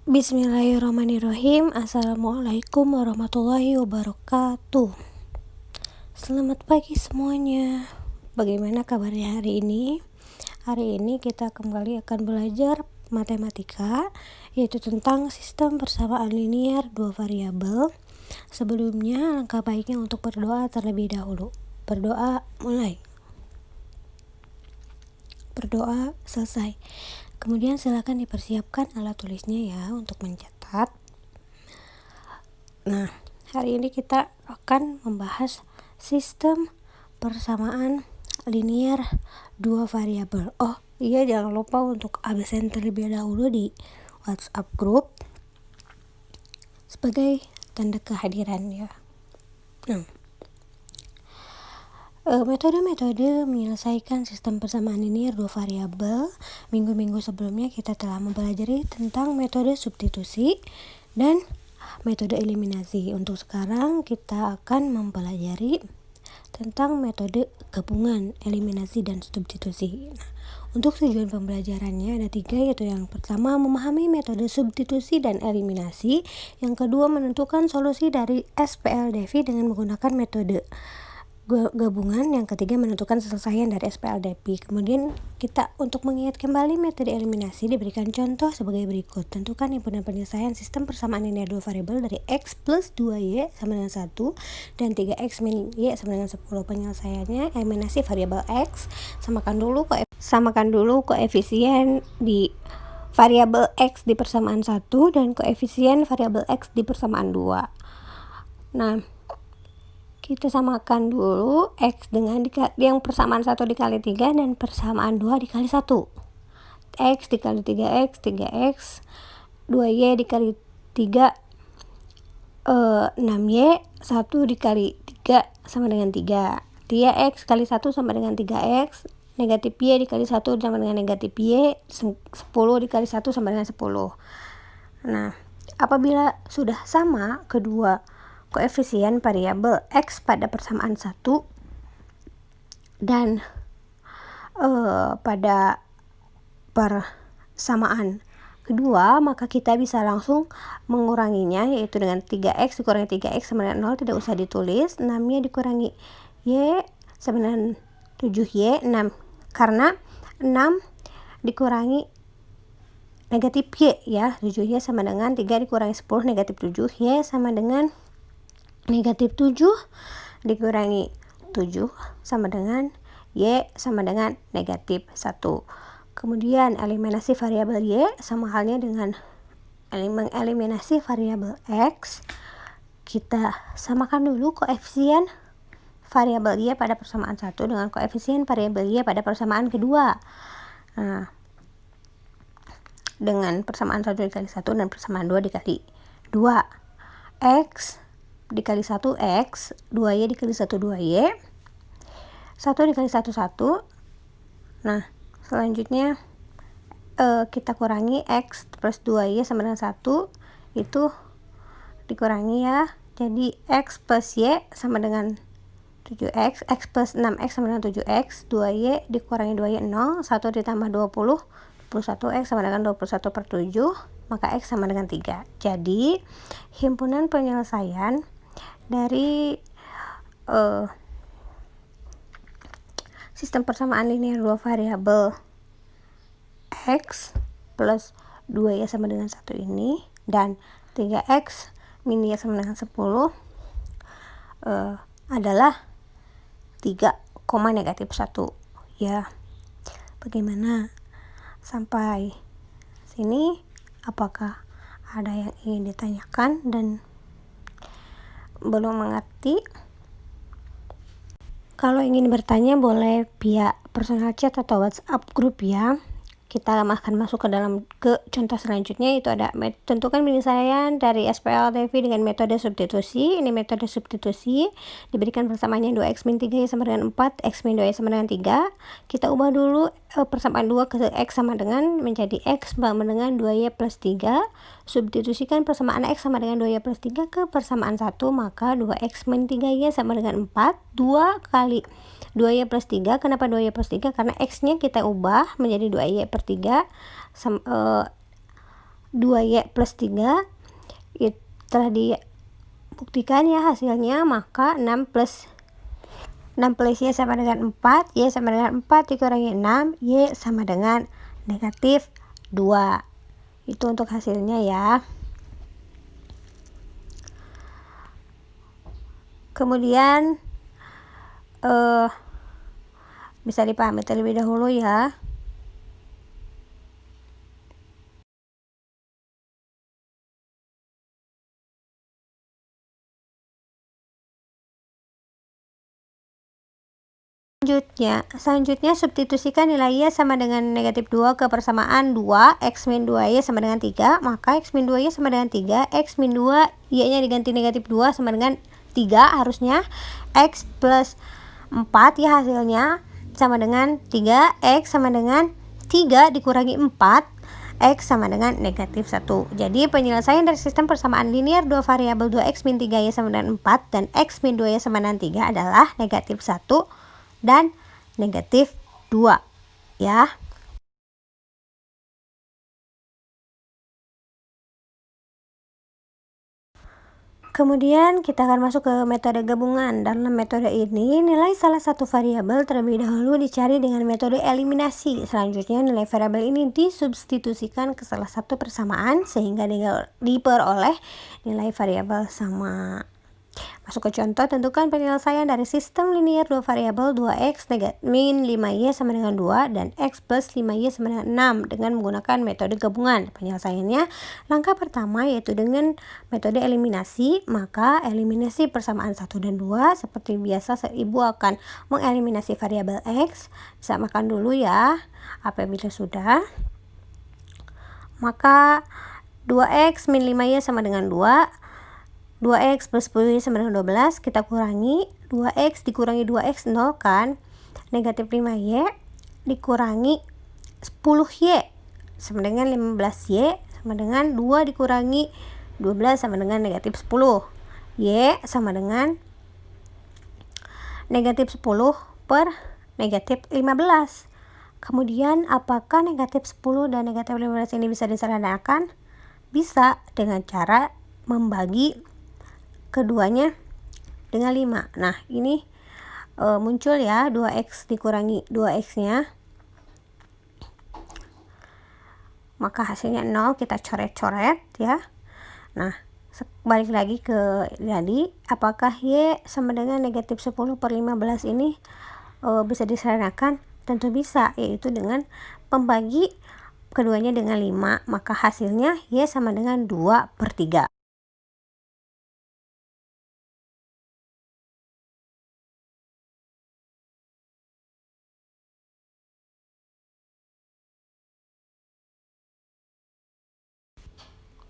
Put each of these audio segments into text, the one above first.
Bismillahirrahmanirrahim. Assalamualaikum warahmatullahi wabarakatuh. Selamat pagi semuanya. Bagaimana kabarnya hari ini? Hari ini kita kembali akan belajar matematika, yaitu tentang sistem persamaan linear dua variabel. Sebelumnya, langkah baiknya untuk berdoa terlebih dahulu. Berdoa mulai. Berdoa selesai. Kemudian silakan dipersiapkan alat tulisnya ya untuk mencatat. Nah, hari ini kita akan membahas sistem persamaan linear dua variabel. Oh iya, jangan lupa untuk absen terlebih dahulu di WhatsApp group sebagai tanda kehadiran ya. Metode-metode menyelesaikan sistem persamaan linear dua variabel. Minggu-minggu sebelumnya kita telah mempelajari tentang metode substitusi dan metode eliminasi. Untuk sekarang kita akan mempelajari tentang metode gabungan, eliminasi, dan substitusi. Nah, untuk tujuan pembelajarannya ada 3, yaitu yang pertama memahami metode substitusi dan eliminasi, yang kedua menentukan solusi dari SPLDV dengan menggunakan metode gabungan, yang ketiga menentukan selesaian dari SPLDV. Kemudian kita untuk mengingat kembali metode eliminasi diberikan contoh sebagai berikut. Tentukan himpunan penyelesaian sistem persamaan linear dua variabel dari x plus 2y sama dengan 1 dan 3x min y sama dengan 10. Penyelesaiannya eliminasi variabel x, samakan dulu koefisien di variabel x di persamaan 1 dan koefisien variabel x di persamaan 2. Nah, kita samakan dulu x dengan yang persamaan 1 dikali 3 dan persamaan 2 dikali 1. X dikali 3x, 3x, 2y dikali 3, 6y, 1 dikali 3 sama dengan 3. 3x kali 1 sama dengan 3x, negatif y dikali 1 sama dengan negatif y, 10 dikali 1 sama dengan 10. Nah, apabila sudah sama kedua koefisien variabel x pada persamaan 1 dan pada persamaan kedua, maka kita bisa langsung menguranginya, yaitu dengan 3x dikurangi 3x sama dengan 0, tidak usah ditulis. 6y dikurangi y sama dengan 7y, 6 karena 6 dikurangi negatif y ya, 7y sama dengan 3 dikurangi 10 negatif 7y sama dengan negatif 7 dikurangi 7 sama dengan y sama dengan negatif 1. Kemudian eliminasi variabel y sama halnya dengan mengeliminasi variabel x. Kita samakan dulu koefisien variabel y pada persamaan 1 dengan koefisien variabel y pada persamaan kedua. Nah, dengan persamaan 1 dikali 1 dan persamaan 2 dikali 2. X dikali 1x, 2y dikali 1 2y, 1 dikali 1 1. Nah, selanjutnya kita kurangi x plus 2y sama dengan 1, itu dikurangi ya, jadi x plus y sama dengan 7x, x plus 6x sama dengan 7x, 2y dikurangi 2y 0, 1 ditambah 20, 21x sama dengan 21 per 7, maka x sama dengan 3. Jadi himpunan penyelesaian dari sistem persamaan linear dua variabel x plus 2y sama dengan 1 ini dan 3x min y sama dengan 10 adalah 3, negatif 1 ya. Bagaimana sampai sini? Apakah ada yang ingin ditanyakan dan belum mengerti? Kalau ingin bertanya boleh via personal chat atau WhatsApp group ya. Kita akan masuk ke contoh selanjutnya, itu ada tentukan penyelesaian dari SPLDV dengan metode substitusi. Ini metode substitusi diberikan persamaannya 2x min 3y sama dengan 4, x min 2y sama dengan 3. Kita ubah dulu persamaan 2 ke x sama dengan menjadi x sama dengan 2y plus 3. Substitusikan persamaan x sama dengan 2y plus 3 ke persamaan 1, maka 2x min 3y sama dengan 4. 2 kali 2y plus 3. Kenapa 2y plus 3? Karena x nya kita ubah menjadi 2y per 3 2y plus 3 telah dibuktikan ya hasilnya, maka 6 plus y sama dengan 4, y sama dengan 4 dikurangi 6, y sama dengan negatif 2. Itu untuk hasilnya ya. Kemudian bisa dipahami terlebih dahulu ya. Selanjutnya substitusikan nilai y sama dengan negatif 2 ke persamaan 2, x min 2y sama dengan 3, maka x min 2y sama dengan 3, x min 2 y nya diganti negatif 2 sama dengan 3, harusnya x plus 4 ya hasilnya sama dengan 3, x sama dengan 3 dikurangi 4, x sama dengan negatif 1. Jadi penyelesaian dari sistem persamaan linear dua variabel 2x min 3y sama dengan 4 dan x min 2y sama dengan 3 adalah negatif 1 dan negatif 2 ya. Kemudian kita akan masuk ke metode gabungan. Dalam metode ini, nilai salah satu variabel terlebih dahulu dicari dengan metode eliminasi. Selanjutnya nilai variabel ini disubstitusikan ke salah satu persamaan sehingga diperoleh nilai variabel sama. Masuk ke contoh, tentukan penyelesaian dari sistem linear dua variabel 2x min 5y sama dengan 2 dan x plus 5y sama dengan 6 dengan menggunakan metode gabungan. Penyelesaiannya, langkah pertama yaitu dengan metode eliminasi, maka eliminasi persamaan 1 dan 2. Seperti biasa, ibu akan mengeliminasi variabel x. Samakan dulu ya. Apabila sudah, maka 2x min 5y sama dengan 2, 2x plus 10y sama dengan 12, kita kurangi, 2x dikurangi 2x 0 kan, negatif 5y dikurangi 10y sama dengan 15y sama dengan 2 dikurangi 12 sama dengan negatif 10, y sama dengan negatif 10 per negatif 15. Kemudian apakah negatif 10 dan negatif 15 ini bisa disederhanakan? Bisa dengan cara membagi keduanya dengan 5. Nah, ini muncul ya 2x dikurangi 2x nya, maka hasilnya 0, kita coret-coret ya. Nah, balik lagi ke tadi, apakah y sama dengan negatif 10 per 15 ini bisa disederhanakan? Tentu bisa, yaitu dengan membagi keduanya dengan 5, maka hasilnya y sama dengan 2 per 3.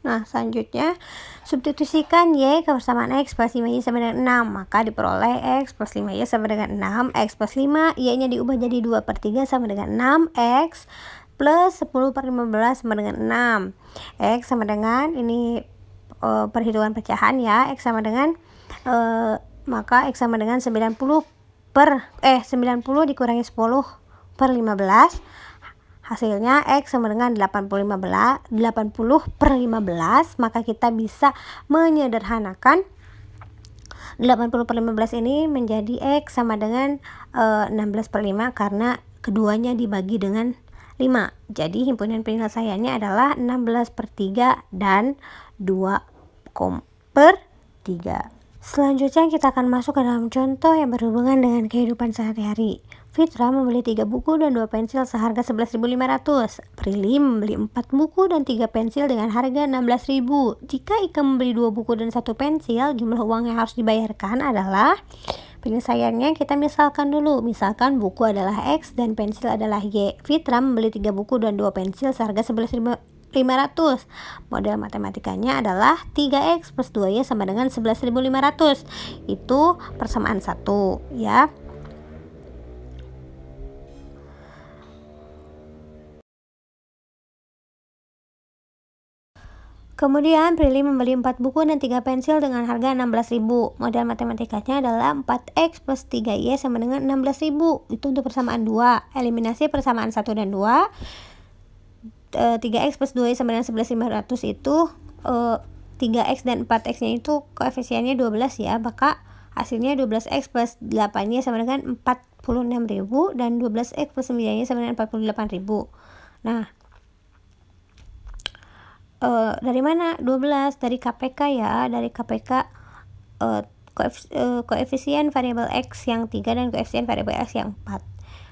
Nah, selanjutnya substitusikan y ke persamaan x plus 5y sama dengan 6, maka diperoleh x plus 5y sama dengan 6, x plus 5, y nya diubah jadi 2 per 3 sama dengan 6, x plus 10 per 15 sama dengan 6, x sama dengan, ini perhitungan pecahan ya, x sama dengan, maka x sama dengan 90 dikurangi 10 per 15, hasilnya x sama dengan 80 per 15, maka kita bisa menyederhanakan 80 per 15 ini menjadi x sama dengan 16 per 5 karena keduanya dibagi dengan 5. Jadi himpunan penyelesaiannya adalah 16 per 3 dan 2 per 3. Selanjutnya kita akan masuk ke dalam contoh yang berhubungan dengan kehidupan sehari-hari. Fitra membeli 3 buku dan 2 pensil seharga 11.500. Prilly membeli 4 buku dan 3 pensil dengan harga 16.000. Jika Ika membeli 2 buku dan 1 pensil, jumlah uang yang harus dibayarkan adalah, penyelesaiannya kita misalkan dulu. Misalkan buku adalah X dan pensil adalah Y. Fitra membeli 3 buku dan 2 pensil seharga 11.500. Model matematikanya adalah 3x plus 2y sama dengan 11.500. Itu persamaan 1 ya. Kemudian Prilly membeli 4 buku dan 3 pensil dengan harga 16.000. Model matematikanya adalah 4x plus 3y sama dengan 16.000. Itu untuk persamaan 2. Eliminasi persamaan 1 dan 2. 3x plus 2y sama dengan 11.500 itu 3x dan 4x nya itu koefisiennya 12 ya, maka hasilnya 12x plus 8 nya sama dengan 46.000 dan 12x plus 9 nya sama dengan 48.000. Nah, dari mana 12? Dari KPK ya, dari KPK koefisien variabel x yang 3 dan koefisien variabel x yang 4.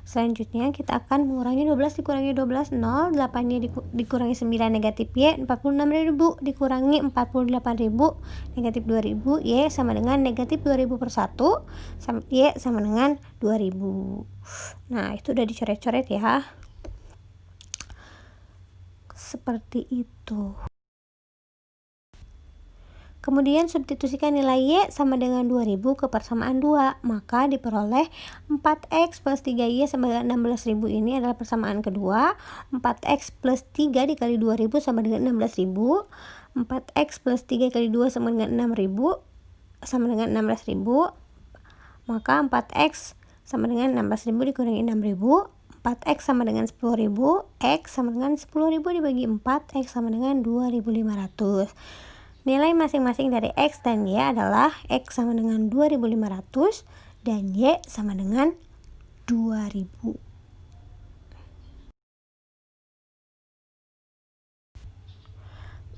Selanjutnya kita akan mengurangi 12 dikurangi 12 0, 8 nya dikurangi 9 negatif y, 46.000 dikurangi 48.000 negatif 2.000, y sama dengan negatif 2.000 per 1, y sama dengan 2.000. Nah, itu udah dicoret-coret ya, seperti itu. Kemudian substitusikan nilai y sama dengan 2000 ke persamaan 2, maka diperoleh 4x plus 3y sama dengan 16.000. Ini adalah persamaan kedua. 4x plus 3 dikali 2000 sama dengan 16.000. 4x plus 3 kali 2 sama dengan 6.000 sama dengan 16.000. Maka 4x sama dengan 16.000 dikurangi 6.000. 4x sama dengan 10.000, x sama dengan 10.000 dibagi 4, x sama dengan 2.500. Nilai masing-masing dari x dan y adalah x sama dengan 2.500 dan y sama dengan 2.000.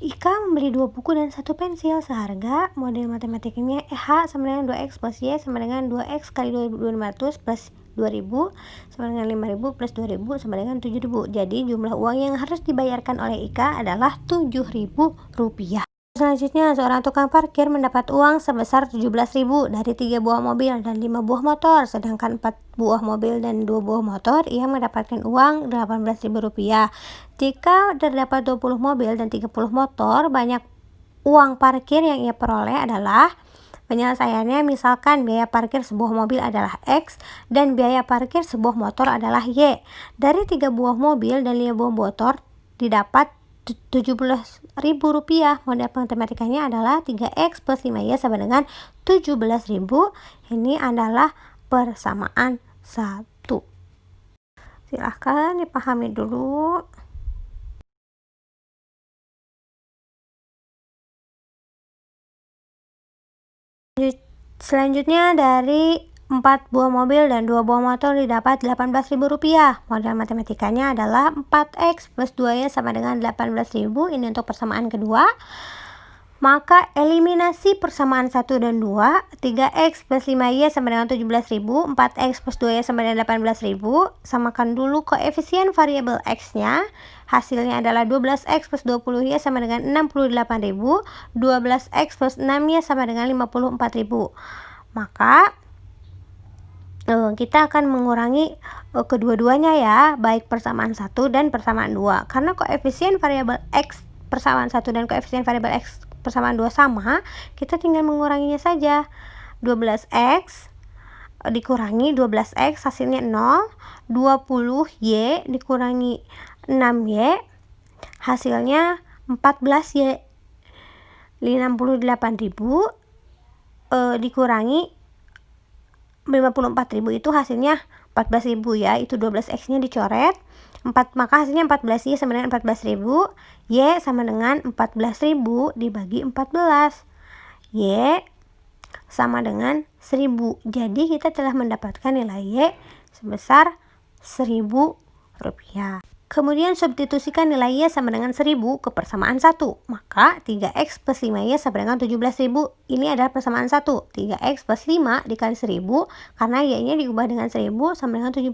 Ika membeli 2 buku dan 1 pensil seharga. Model matematikanya H sama dengan 2x plus y sama dengan 2x kali 2.500 plus 2.000 sama dengan 5.000 plus 2.000 sama dengan 7.000. Jadi jumlah uang yang harus dibayarkan oleh Ika adalah 7.000 rupiah. Selanjutnya, seorang tukang parkir mendapat uang sebesar 17.000 dari 3 buah mobil dan 5 buah motor, sedangkan 4 buah mobil dan 2 buah motor, ia mendapatkan uang 18.000 rupiah. Jika terdapat 20 mobil dan 30 motor, banyak uang parkir yang ia peroleh adalah, penyelesaiannya misalkan biaya parkir sebuah mobil adalah X dan biaya parkir sebuah motor adalah Y. Dari 3 buah mobil dan 5 buah motor didapat 17.000 rupiah. Model matematikanya adalah 3x plus 5y sama dengan 17.000. Ini adalah persamaan 1. Silahkan dipahami dulu. Selanjutnya, dari 4 buah mobil dan 2 buah motor didapat 18.000 rupiah. Model matematikanya adalah 4x plus 2y sama dengan 18.000. Ini untuk persamaan kedua. Maka eliminasi persamaan 1 dan 2. 3x plus 5y sama dengan 17.000. 4x plus 2y sama dengan 18.000. Samakan dulu koefisien variabel x-nya. Hasilnya adalah 12x plus 20y sama dengan 68.000. 12x plus 6y sama dengan 54.000. Maka kita akan mengurangi kedua-duanya ya, baik persamaan 1 dan persamaan 2. Karena koefisien variabel x persamaan 1 dan koefisien variabel x persamaan 2 sama, kita tinggal menguranginya saja. 12x dikurangi 12x hasilnya 0. 20y dikurangi 6y hasilnya 14y. 68.000 dikurangi 54.000 itu hasilnya 14.000 ya, itu 12x nya dicoret 4, maka hasilnya 14y sama dengan 14.000. Y sama dengan 14.000 dibagi 14, y sama dengan 1.000. Jadi kita telah mendapatkan nilai y sebesar 1.000 rupiah. Kemudian substitusikan nilai y sama dengan 1.000 ke persamaan 1. Maka 3x plus 5y sama dengan 17.000. Ini adalah persamaan 1. 3x plus 5 dikali 1.000. Karena y-nya diubah dengan 1.000 sama dengan 17.000.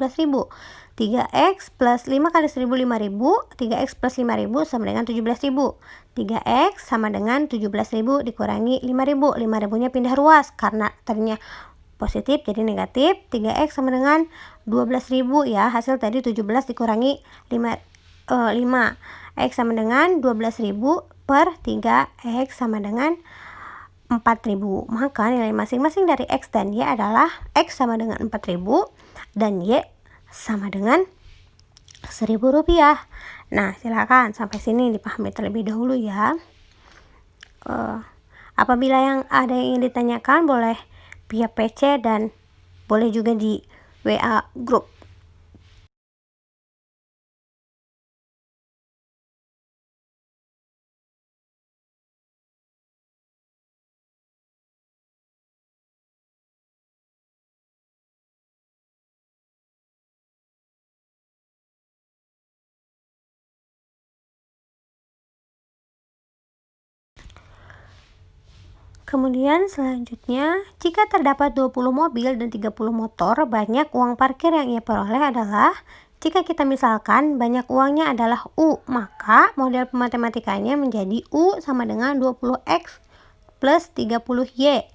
3x plus 5 kali 1.000 5.000. 3x plus 5.000 sama dengan 17.000. 3x sama dengan 17.000 dikurangi 5.000. 5.000 nya pindah ruas karena tadinya positif jadi negatif. 3x sama dengan 12.000 ya, hasil tadi 17 dikurangi 5 x sama dengan 12.000 per 3x sama dengan 4.000. Maka nilai masing-masing dari x dan y adalah x sama dengan 4.000 dan y sama dengan 1.000 rupiah. Nah, silakan sampai sini dipahami terlebih dahulu ya. Apabila ada yang ingin ditanyakan boleh via PC dan boleh juga di WA grup. Kemudian selanjutnya, jika terdapat 20 mobil dan 30 motor, banyak uang parkir yang ia peroleh adalah, jika kita misalkan banyak uangnya adalah U, maka model matematikanya menjadi U sama dengan 20X plus 30Y.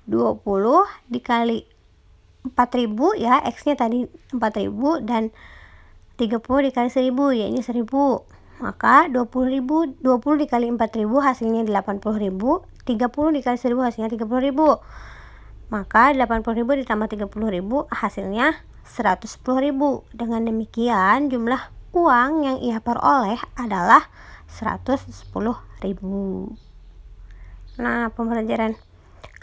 20 dikali 4.000 ya, X-nya tadi 4.000 dan 30 dikali 1.000, ya ini 1.000. Maka 20.000, 20 dikali 4.000 hasilnya 80.000, 30 dikali 1.000 hasilnya 30.000. Maka 80.000 ditambah 30.000 hasilnya 110.000. Dengan demikian jumlah uang yang ia peroleh adalah 110.000. Nah, pembelajaran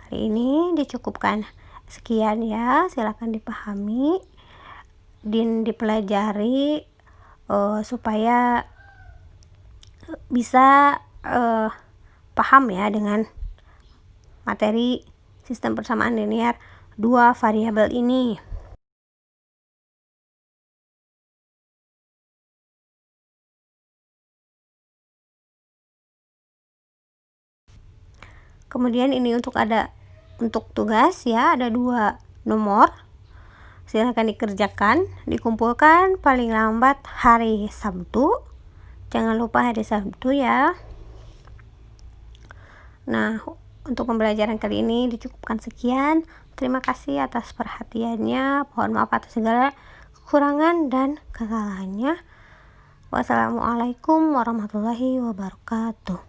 kali ini dicukupkan sekian ya, silakan dipahami dan dipelajari supaya bisa paham ya dengan materi sistem persamaan linear dua variabel ini. Kemudian ini untuk tugas ya, ada 2 nomor. Silakan dikerjakan, dikumpulkan paling lambat hari Sabtu. Jangan lupa hari Sabtu ya. Nah, untuk pembelajaran kali ini dicukupkan sekian. Terima kasih atas perhatiannya. Mohon maaf atas segala kekurangan dan kesalahannya. Wassalamualaikum warahmatullahi wabarakatuh.